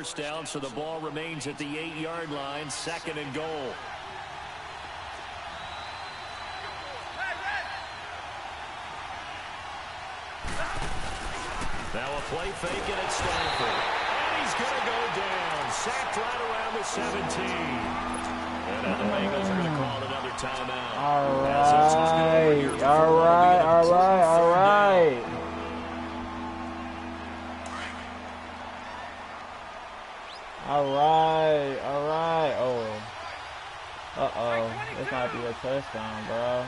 first down, so the ball remains at the 8-yard line, 2nd and goal. Now a play fake, and it's Stanford. And he's going to go down. Sacked right around the 17. And now the Bengals are going to call another timeout. All right. Oh. Uh-oh. This might be a touchdown, bro.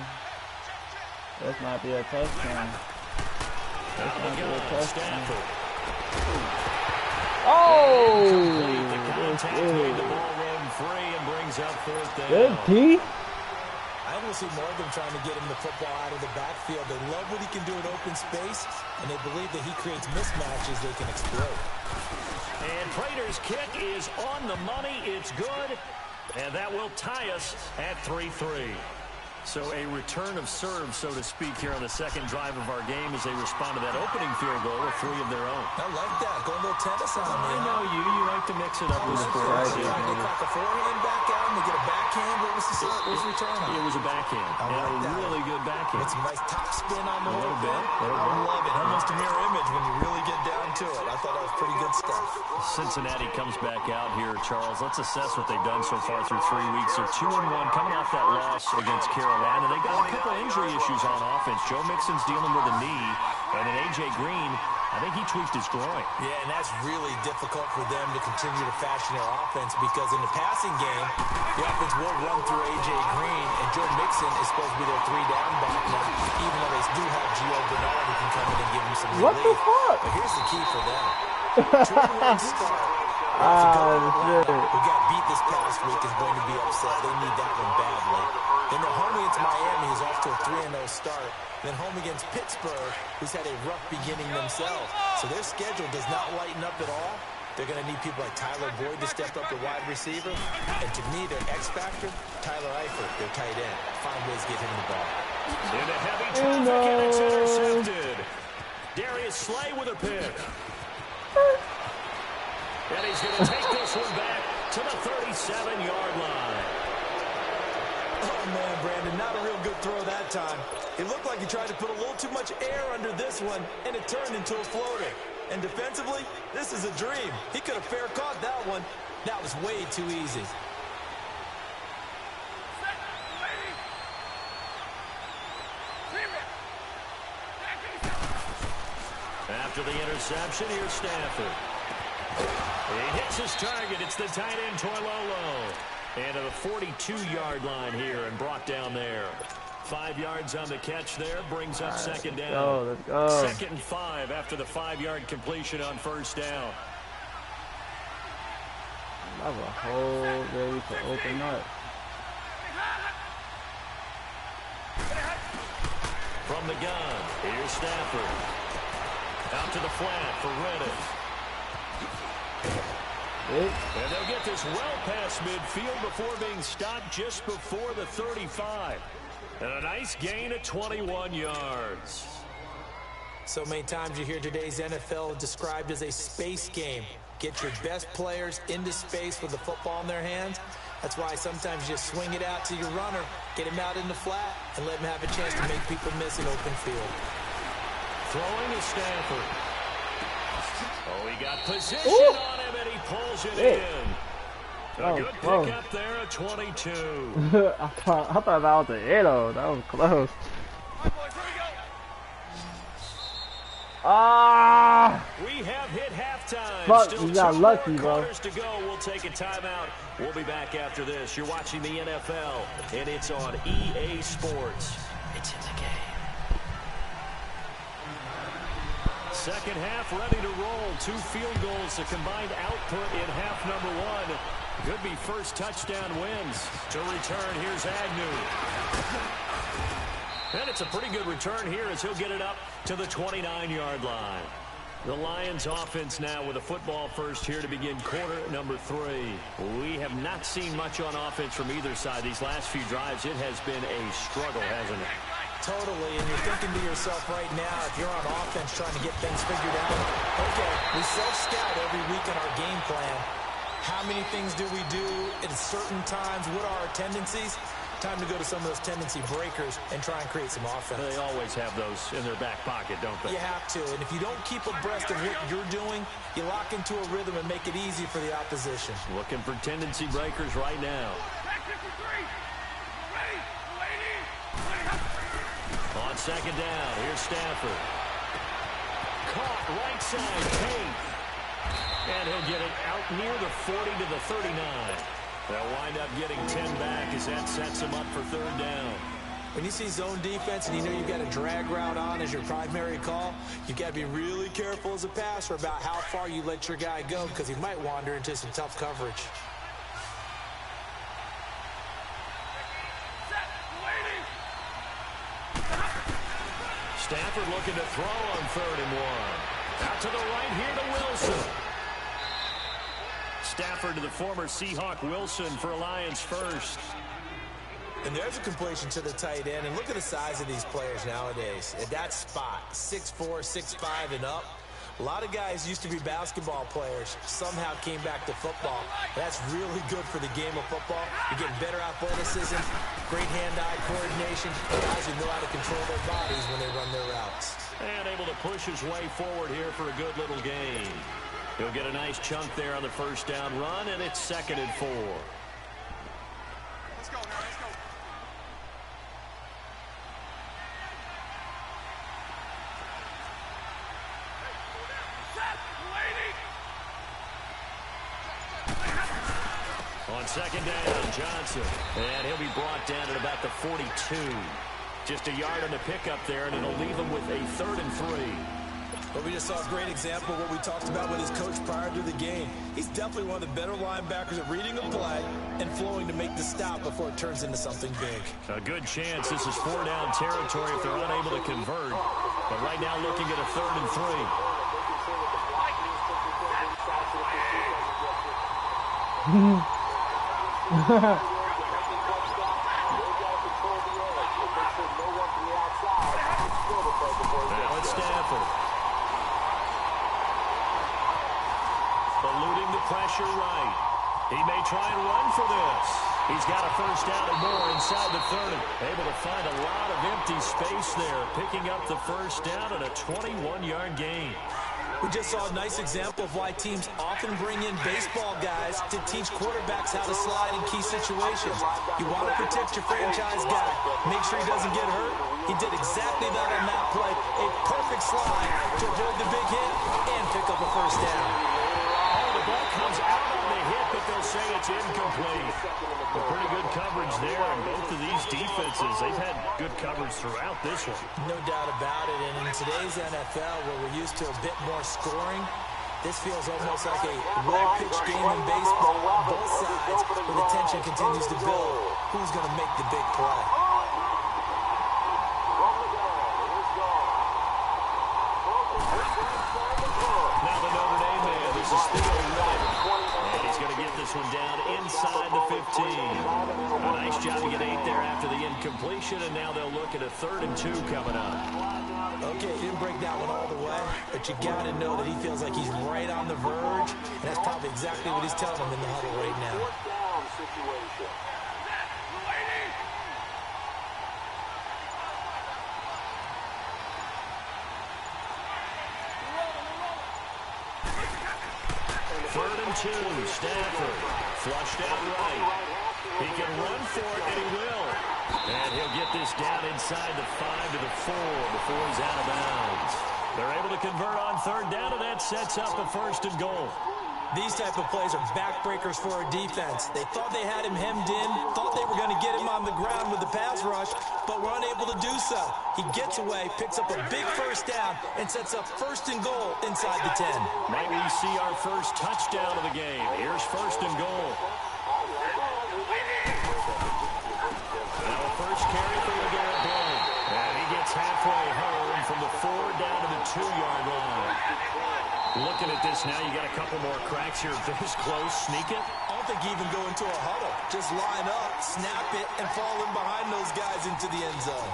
This might be a touchdown. Oh! Good P. I almost see more of them trying to get him the football out of the backfield. They love what he can do in open space, and they believe that he creates mismatches they can exploit. And Prater's kick is on the money. It's good. And that will tie us at 3-3. So a return of serve, so to speak, here on the second drive of our game as they respond to that opening field goal with 3 of their own. I like that. Go a little tennis on them. I know you. You like to mix it up with sports. They crack a forehand back out, and they get a backhand. What was the return on? It was a backhand. A really good backhand. It's a nice top spin on the a little bit. I love it. Almost a mirror image when you really get down to it. I thought that was pretty good stuff. Cincinnati comes back out here, Charles. Let's assess what they've done so far through 3 weeks. They're 2-1 coming off that loss against Carolina. They got a couple injury issues on offense. Joe Mixon's dealing with a knee, and then A.J. Green, I think he tweaked his groin. Yeah, and that's really difficult for them to continue to fashion their offense because in the passing game, the offense will run through A.J. Green, and Joe Mixon is supposed to be their 3-down back now, even though they do have Gio Bernard who can come in and give them some relief. What the fuck? But here's the key for them. 2-1 start. Who got beat this past week is going to be upset. They need that one badly. Then they're home against Miami, who's off to a 3-0 start. Then home against Pittsburgh, who's had a rough beginning themselves. So their schedule does not lighten up at all. They're going to need people like Tyler Boyd to step up the wide receiver. And to me, their X factor, Tyler Eifert, their tight end. Find ways to get him the ball. Into heavy traffic, and it's intercepted. Darius Slay with a pick. And he's going to take this one back to the 37-yard line. Oh, man, Brandon, not a real good throw that time. It looked like he tried to put a little too much air under this one, and it turned into a floater. And defensively, this is a dream. He could have fair caught that one. That was way too easy. After the interception, here's Stanford. He hits his target. It's the tight end, Toilolo. And to the 42-yard line here and brought down there. 5 yards on the catch there. Brings up second down. Let's go. 2nd and 5 after the 5-yard completion on first down. I have a hole ready to open up. From the gun, here's Stafford. Out to the flat for Reddick. And they'll get this well past midfield before being stopped just before the 35. And a nice gain of 21 yards. So many times you hear today's NFL described as a space game. Get your best players into space with the football in their hands. That's why sometimes you just swing it out to your runner, get him out in the flat, and let him have a chance to make people miss an open field. Throwing to Stanford. Oh, he got position on him, and he pulls it in. A good pickup there at 22. I thought that was the arrow. That was close. We have hit halftime. Fuck, Still you got 2 lucky, more bro. quarters to go. We'll take a timeout. We'll be back after this. You're watching the NFL, and it's on EA Sports. It's in the game. Second half ready to roll. 2 field goals, the combined output in half number 1. Could be first touchdown wins. To return, here's Agnew. And it's a pretty good return here as he'll get it up to the 29-yard line. The Lions offense now with a football first here to begin quarter number 3. We have not seen much on offense from either side. These last few drives, it has been a struggle, hasn't it? Totally, and you're thinking to yourself right now, if you're on offense trying to get things figured out, okay, we self-scout every week in our game plan, How many things do we do at certain times? What are our tendencies? Time to go to some of those tendency breakers and try and create some offense. They always have those in their back pocket, don't they? You have to. And if you don't keep abreast of what you're doing, you lock into a rhythm and make it easy for the opposition. Looking for tendency breakers right now. On second down, here's Stafford. Caught right side, Tate. And he'll get it out near the 40 to the 39. They'll wind up getting 10 back as that sets them up for third down. When you see zone defense and you know you've got a drag route on as your primary call, you've got to be really careful as a passer about how far you let your guy go because he might wander into some tough coverage. Stafford looking to throw on 3rd and 1. Out to the right here to Wilson. Stafford to the former Seahawk Wilson for a Lions first. And there's a completion to the tight end. And look at the size of these players nowadays. At that spot, 6'4", 6'5", and up. A lot of guys used to be basketball players. Somehow came back to football. That's really good for the game of football. You're getting better athleticism, great hand-eye coordination. Guys who know how to control their bodies when they run their routes. And able to push his way forward here for a good little gain. He'll get a nice chunk there on the first down run, and it's 2nd and 4. Let's go, now, let's go. On second down, Johnson. And he'll be brought down at about the 42. Just a yard on the pickup there, and it'll leave him with a 3rd and 3. But we just saw a great example of what we talked about with his coach prior to the game. He's definitely one of the better linebackers at reading a play and flowing to make the stop before it turns into something big. A good chance this is 4-down territory if they're unable to convert. But right now looking at a 3rd and 3. Now it's Stafford. Eluding the pressure right. He may try and run for this. He's got a first down and more inside the 30. Able to find a lot of empty space there, picking up the first down at a 21-yard gain. We just saw a nice example of why teams often bring in baseball guys to teach quarterbacks how to slide in key situations. You want to protect your franchise guy. Make sure he doesn't get hurt. He did exactly that on that play. A perfect slide to avoid the big hit and pick up a first down. Oh, the ball comes out on the hit, but they'll say it's incomplete. A pretty good coverage there, and both of these defenses, they've had good coverage throughout this one. No doubt about it, and in today's NFL, where we're used to a bit more scoring, this feels almost like a well-pitched game in baseball on both sides, where the tension continues to build. Who's going to make the big play? Now the Notre Dame man, this is Theo Ridder. And he's going to get this one down inside the 15. A nice job to get 8 there after the incompletion, and now they'll look at a 3rd and 2 coming up. Okay, he didn't break that one all the way, but you got to know that he feels like he's right on the verge, and that's probably exactly what he's telling him in the huddle right now. Third and 2, Stafford. Flushed out right. He can run for it, and he will. And he'll get this down inside the 5 to the 4 before he's out of bounds. They're able to convert on 3rd down, and that sets up a 1st and goal. These type of plays are backbreakers for a defense. They thought they had him hemmed in, thought they were going to get him on the ground with the pass rush, but were unable to do so. He gets away, picks up a big first down, and sets up 1st and goal inside the 10. Might we see our first touchdown of the game? Here's 1st and goal. Now a first carry for LeGarrette Blount. And he gets halfway home from the 4 down to the 2-yard line. Looking at this now, you got a couple more cracks here. This close, sneak it. I don't think you even go into a huddle. Just line up, snap it, and fall in behind those guys into the end zone.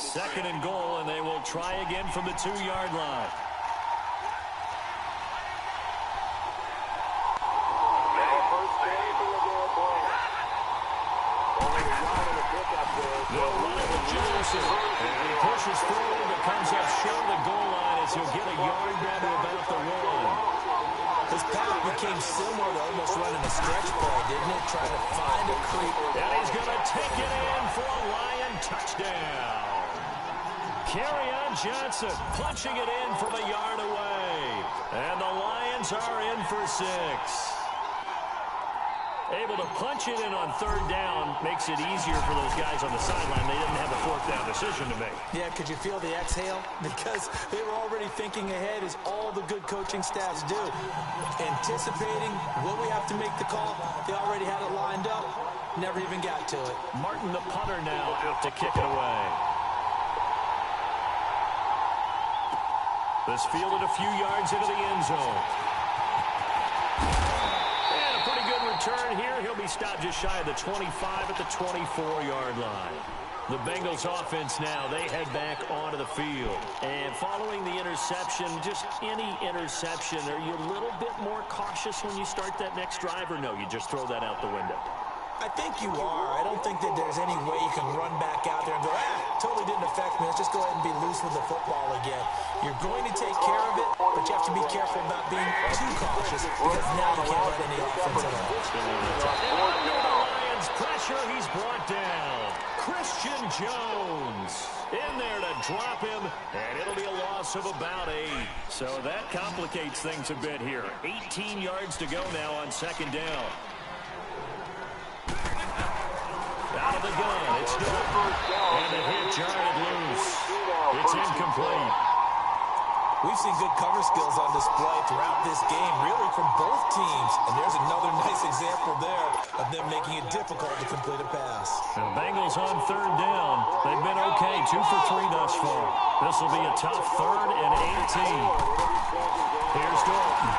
2nd and goal, and they will try again from the 2-yard line. They'll run it with Johnson. And he pushes forward, but comes up short of the goal line as he'll get a yard down to about the 1. This pass became similar to almost running a stretch play, didn't it? Trying to find a creep. And he's going to take it in for a Lion touchdown. Kerryon Johnson punching it in from a yard away. And the Lions are in for 6. Able to punch it in on 3rd down makes it easier for those guys on the sideline. They didn't have a 4th down decision to make. Yeah, could you feel the exhale? Because they were already thinking ahead, as all the good coaching staffs do. Anticipating, will we have to make the call? They already had it lined up. Never even got to it. Martin, the punter, now out to kick it away. This fielded a few yards into the end zone. Turn here, he'll be stopped just shy of the 25 at the 24-yard line. The Bengals offense now, they head back onto the field. And following the interception, just any interception, are you a little bit more cautious when you start that next drive, or no, you just throw that out the window? I think you are. I don't think that there's any way you can run back out there and go, totally didn't affect me. Let's just go ahead and be loose with the football again. You're going to take care of it, but you have to be careful about being too cautious, because now you can't run any offense at all. Under the Lions' pressure, he's brought down. Christian Jones in there to drop him, and it'll be a loss of about 8. So that complicates things a bit here. 18 yards to go now on 2nd down. Out of the gun, it's Dalton, and the hit jarred loose. It's incomplete. We've seen good cover skills on display throughout this game, really from both teams. And there's another nice example there of them making it difficult to complete a pass. The Bengals on 3rd down. They've been okay, 2 for 3 thus far. This will be a tough 3rd and 18. Here's Dalton.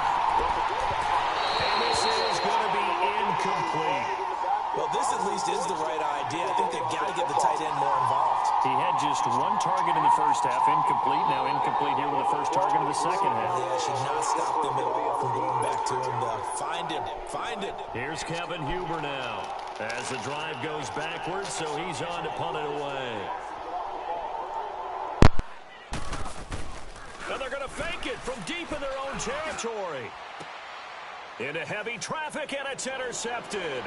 And this is going to be incomplete. Well, this at least is the right idea. I think they've got to get the tight end more involved. He had just 1 target in the first half, incomplete. Now incomplete here with the first target of the second half. Yeah, should not stop them at all from going back to him. Find him. Find it. Here's Kevin Huber now. As the drive goes backwards, so he's on to punt it away. And they're going to fake it from deep in their own territory. Into heavy traffic, and it's intercepted.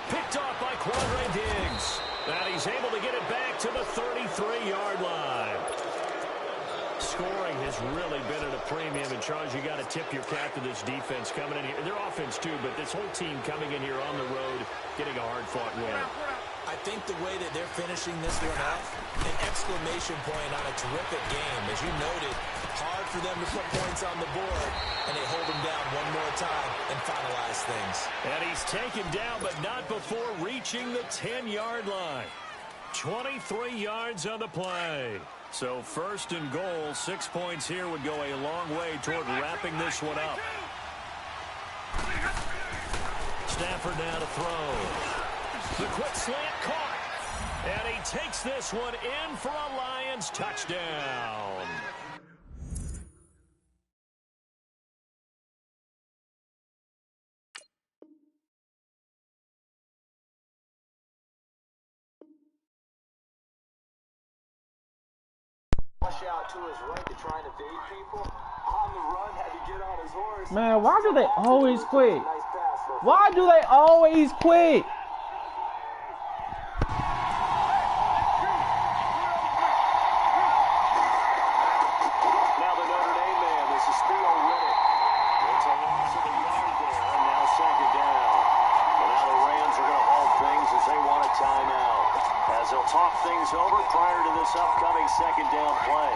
Picked off by Quandre Diggs. And he's able to get it back to the 33-yard line. Scoring has really been at a premium. And, Charles, you got to tip your cap to this defense coming in here. Their offense, too, but this whole team coming in here on the road, getting a hard-fought win. I think the way that they're finishing this one off, an exclamation point on a terrific game. As you noted, hard for them to put points on the board, and they hold them down one more time and finalize things. And he's taken down, but not before reaching the 10-yard line. 23 yards on the play. So 1st and goal, 6 points here would go a long way toward wrapping this one up. Stafford now to throw. The quick slant caught. And he takes this one in for a Lions touchdown. Out to his right to try and evade people. On the run, had to get on his horse. Man, why do they always quit? Why do they always quit? Now the Notre Dame man, this is Theo Riddick. It's a loss of a yard there, and now 2nd down. But now the Rams are going to halt things as they want a timeout. As they'll talk things over prior to this upcoming 2nd down play.